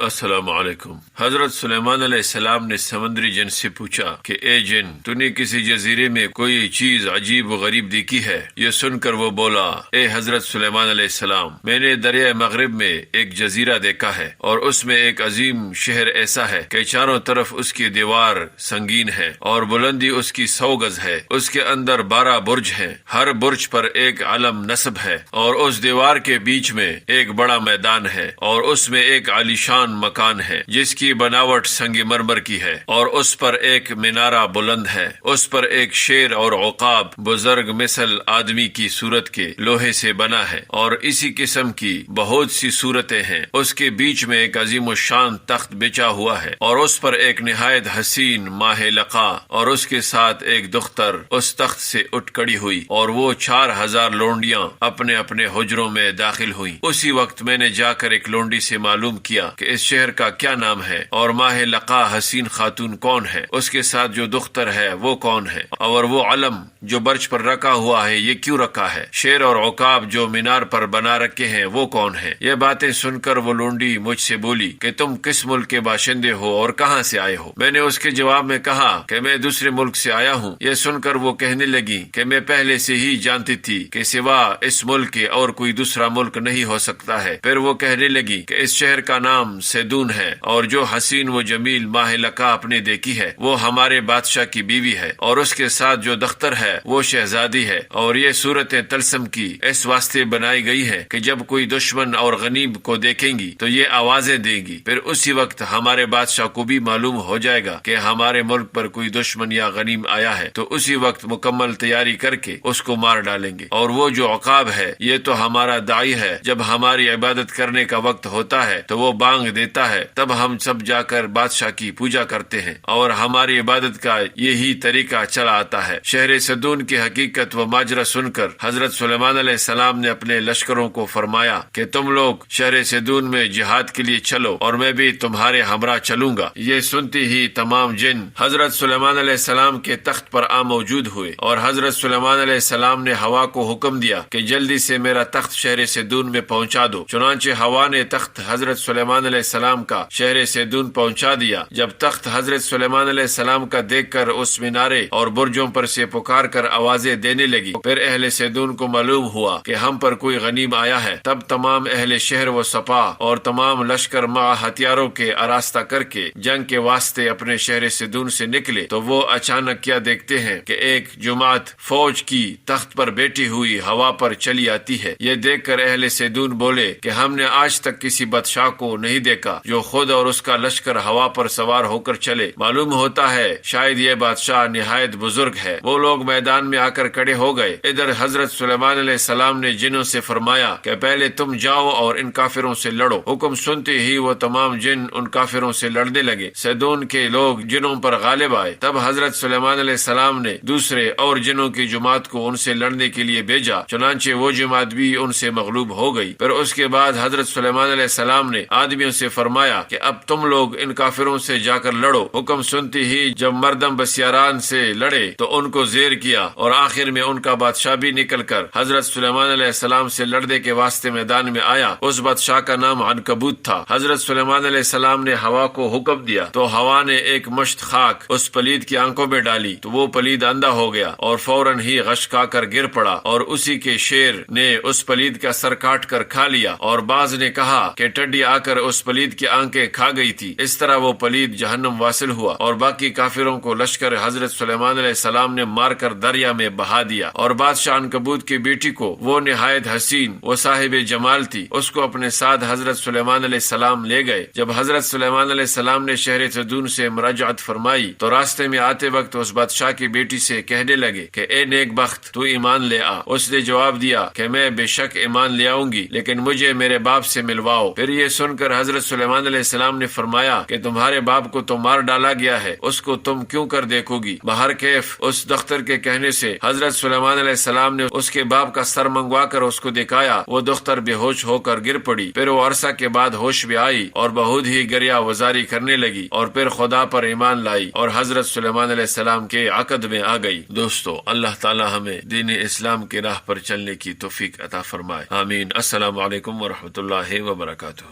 السلام علیکم۔ حضرت سلیمان علیہ السلام نے سمندری جن سے پوچھا کہ اے جن، تو نے کسی جزیرے میں کوئی چیز عجیب و غریب دیکھی ہے؟ یہ سن کر وہ بولا، اے حضرت سلیمان علیہ السلام، میں نے دریائے مغرب میں ایک جزیرہ دیکھا ہے، اور اس میں ایک عظیم شہر ایسا ہے کہ چاروں طرف اس کی دیوار سنگین ہے اور بلندی اس کی 100 گز ہے۔ اس کے اندر 12 برج ہیں، ہر برج پر ایک علم نصب ہے، اور اس دیوار کے بیچ میں ایک بڑا میدان ہے، اور اس میں ایک عالیشان مکان ہے جس کی بناوٹ سنگ مرمر کی ہے، اور اس پر ایک مینارہ بلند ہے۔ اس پر ایک شیر اور عقاب بزرگ مثل آدمی کی صورت کے لوہے سے بنا ہے، اور اسی قسم کی بہت سی صورتیں ہیں۔ اس کے بیچ میں ایک عظیم الشان تخت بچا ہوا ہے، اور اس پر ایک نہایت حسین ماہ لقا، اور اس کے ساتھ ایک دختر اس تخت سے اٹھ کھڑی ہوئی، اور وہ 4000 لونڈیاں اپنے اپنے حجروں میں داخل ہوئیں۔ اسی وقت میں نے جا کر ایک لونڈی سے معلوم کیا کہ اس شہر کا کیا نام ہے، اور ماہ لقا حسین خاتون کون ہے، اس کے ساتھ جو دختر ہے وہ کون ہے، اور وہ علم جو برج پر رکھا ہوا ہے یہ کیوں رکھا ہے، شیر اور عقاب جو مینار پر بنا رکھے ہیں وہ کون ہے۔ یہ باتیں سن کر وہ لونڈی مجھ سے بولی کہ تم کس ملک کے باشندے ہو اور کہاں سے آئے ہو؟ میں نے اس کے جواب میں کہا کہ میں دوسرے ملک سے آیا ہوں۔ یہ سن کر وہ کہنے لگی کہ میں پہلے سے ہی جانتی تھی کہ سوا اس ملک کے اور کوئی دوسرا ملک نہیں ہو سکتا ہے۔ پھر وہ کہنے لگی کہ اس شہر کا نام سیدون ہے، اور جو حسین و جمیل ماہ لقا آپ نے دیکھی ہے وہ ہمارے بادشاہ کی بیوی ہے، اور اس کے ساتھ جو دختر ہے وہ شہزادی ہے، اور یہ صورتیں طلسم کی اس واسطے بنائی گئی ہے کہ جب کوئی دشمن اور غنیب کو دیکھیں گی تو یہ آوازیں دے گی، پھر اسی وقت ہمارے بادشاہ کو بھی معلوم ہو جائے گا کہ ہمارے ملک پر کوئی دشمن یا غنیم آیا ہے، تو اسی وقت مکمل تیاری کر کے اس کو مار ڈالیں گے۔ اور وہ جو عقاب ہے یہ تو ہمارا داعی ہے، جب ہماری عبادت کرنے کا وقت ہوتا ہے تو وہ بانگ دیتا ہے، تب ہم سب جا کر بادشاہ کی پوجا کرتے ہیں، اور ہماری عبادت کا یہی طریقہ چلا آتا ہے۔ شہر سدون کی حقیقت و ماجرا سن کر حضرت سلیمان علیہ السلام نے اپنے لشکروں کو فرمایا کہ تم لوگ شہر سدون میں جہاد کے لیے چلو، اور میں بھی تمہارے ہمراہ چلوں گا۔ یہ سنتی ہی تمام جن حضرت سلیمان علیہ السلام کے تخت پر آ موجود ہوئے، اور حضرت سلیمان علیہ السلام نے ہوا کو حکم دیا کہ جلدی سے میرا تخت شہر سدون میں پہنچا دو۔ چنانچہ ہوا نے تخت حضرت سلیمان علیہ السلام کا شہر سیدون پہنچا دیا۔ جب تخت حضرت سلیمان علیہ السلام کا دیکھ کر اس مینارے اور برجوں پر سے پکار کر آوازیں دینے لگی، پھر اہل سیدون کو معلوم ہوا کہ ہم پر کوئی غنیم آیا ہے۔ تب تمام اہل شہر و سپاہ اور تمام لشکر مع ہتھیاروں کے آراستہ کر کے جنگ کے واسطے اپنے شہر سیدون سے نکلے، تو وہ اچانک کیا دیکھتے ہیں کہ ایک جماعت فوج کی تخت پر بیٹھی ہوئی ہوا پر چلی آتی ہے۔ یہ دیکھ کر اہل سیدون بولے کہ ہم نے آج تک کسی بادشاہ کو نہیں دیکھا جو خود اور اس کا لشکر ہوا پر سوار ہو کر چلے، معلوم ہوتا ہے شاید یہ بادشاہ نہایت بزرگ ہے۔ وہ لوگ میدان میں آ کر کھڑے ہو گئے۔ ادھر حضرت سلیمان علیہ السلام نے جنوں سے فرمایا کہ پہلے تم جاؤ اور ان کافروں سے لڑو۔ حکم سنتے ہی وہ تمام جن ان کافروں سے لڑنے لگے۔ سیدون کے لوگ جنوں پر غالب آئے۔ تب حضرت سلیمان علیہ السلام نے دوسرے اور جنوں کی جماعت کو ان سے لڑنے کے لیے بھیجا، چنانچہ وہ جماعت بھی ان سے مغلوب ہو گئی۔ پھر اس کے بعد حضرت سلیمان علیہ السلام نے آدمیوں سے فرمایا کہ اب تم لوگ ان کافروں سے جا کر لڑو۔ حکم سنتی ہی جب مردم بسیاران سے لڑے تو ان کو زیر کیا، اور آخر میں ان کا بادشاہ بھی نکل کر حضرت سلیمان علیہ السلام سے لڑنے کے واسطے میدان میں آیا۔ اس بادشاہ کا نام عنکبوت تھا۔ حضرت سلیمان علیہ السلام نے ہوا کو حکم دیا تو ہوا نے ایک مشت خاک اس پلید کی آنکھوں میں ڈالی، تو وہ پلید اندھا ہو گیا اور فوراً ہی غش کھا کر گر پڑا، اور اسی کے شیر نے اس پلید کا سر کاٹ کر کھا لیا، اور بعض نے کہا کہ ٹڈی آ کر اس پلید کی آنکھیں کھا گئی تھی۔ اس طرح وہ پلید جہنم واصل ہوا، اور باقی کافروں کو لشکر حضرت سلیمان علیہ السلام نے مار کر دریا میں بہا دیا۔ اور بادشاہ عنکبوت کی بیٹی کو، وہ نہایت حسین وہ صاحب جمال تھی، اس کو اپنے ساتھ حضرت سلیمان علیہ السلام لے گئے۔ جب حضرت سلیمان علیہ السلام نے شہر سدون سے مراجعت فرمائی تو راستے میں آتے وقت اس بادشاہ کی بیٹی سے کہنے لگے کہ اے نیک بخت، تو ایمان لے آ۔ اس نے جواب دیا کہ میں بے شک ایمان لے آؤں گی، لیکن مجھے میرے باپ سے ملواؤ۔ پھر یہ سن کر حضرت سلیمان علیہ السلام نے فرمایا کہ تمہارے باپ کو تو مار ڈالا گیا ہے، اس کو تم کیوں کر دیکھو گی؟ بہر کیف اس دختر کے کہنے سے حضرت سلیمان علیہ السلام نے اس کے باپ کا سر منگوا کر اس کو دکھایا۔ وہ دختر بے ہوش ہو کر گر پڑی، پھر وہ عرصہ کے بعد ہوش میں آئی اور بہت ہی گریا وزاری کرنے لگی، اور پھر خدا پر ایمان لائی اور حضرت سلیمان علیہ السلام کے عقد میں آ گئی۔ دوستو، اللہ تعالی ہمیں دین اسلام کی راہ پر چلنے کی توفیق عطا فرمائے، آمین۔ السلام علیکم ورحمۃ اللہ وبرکاتہ۔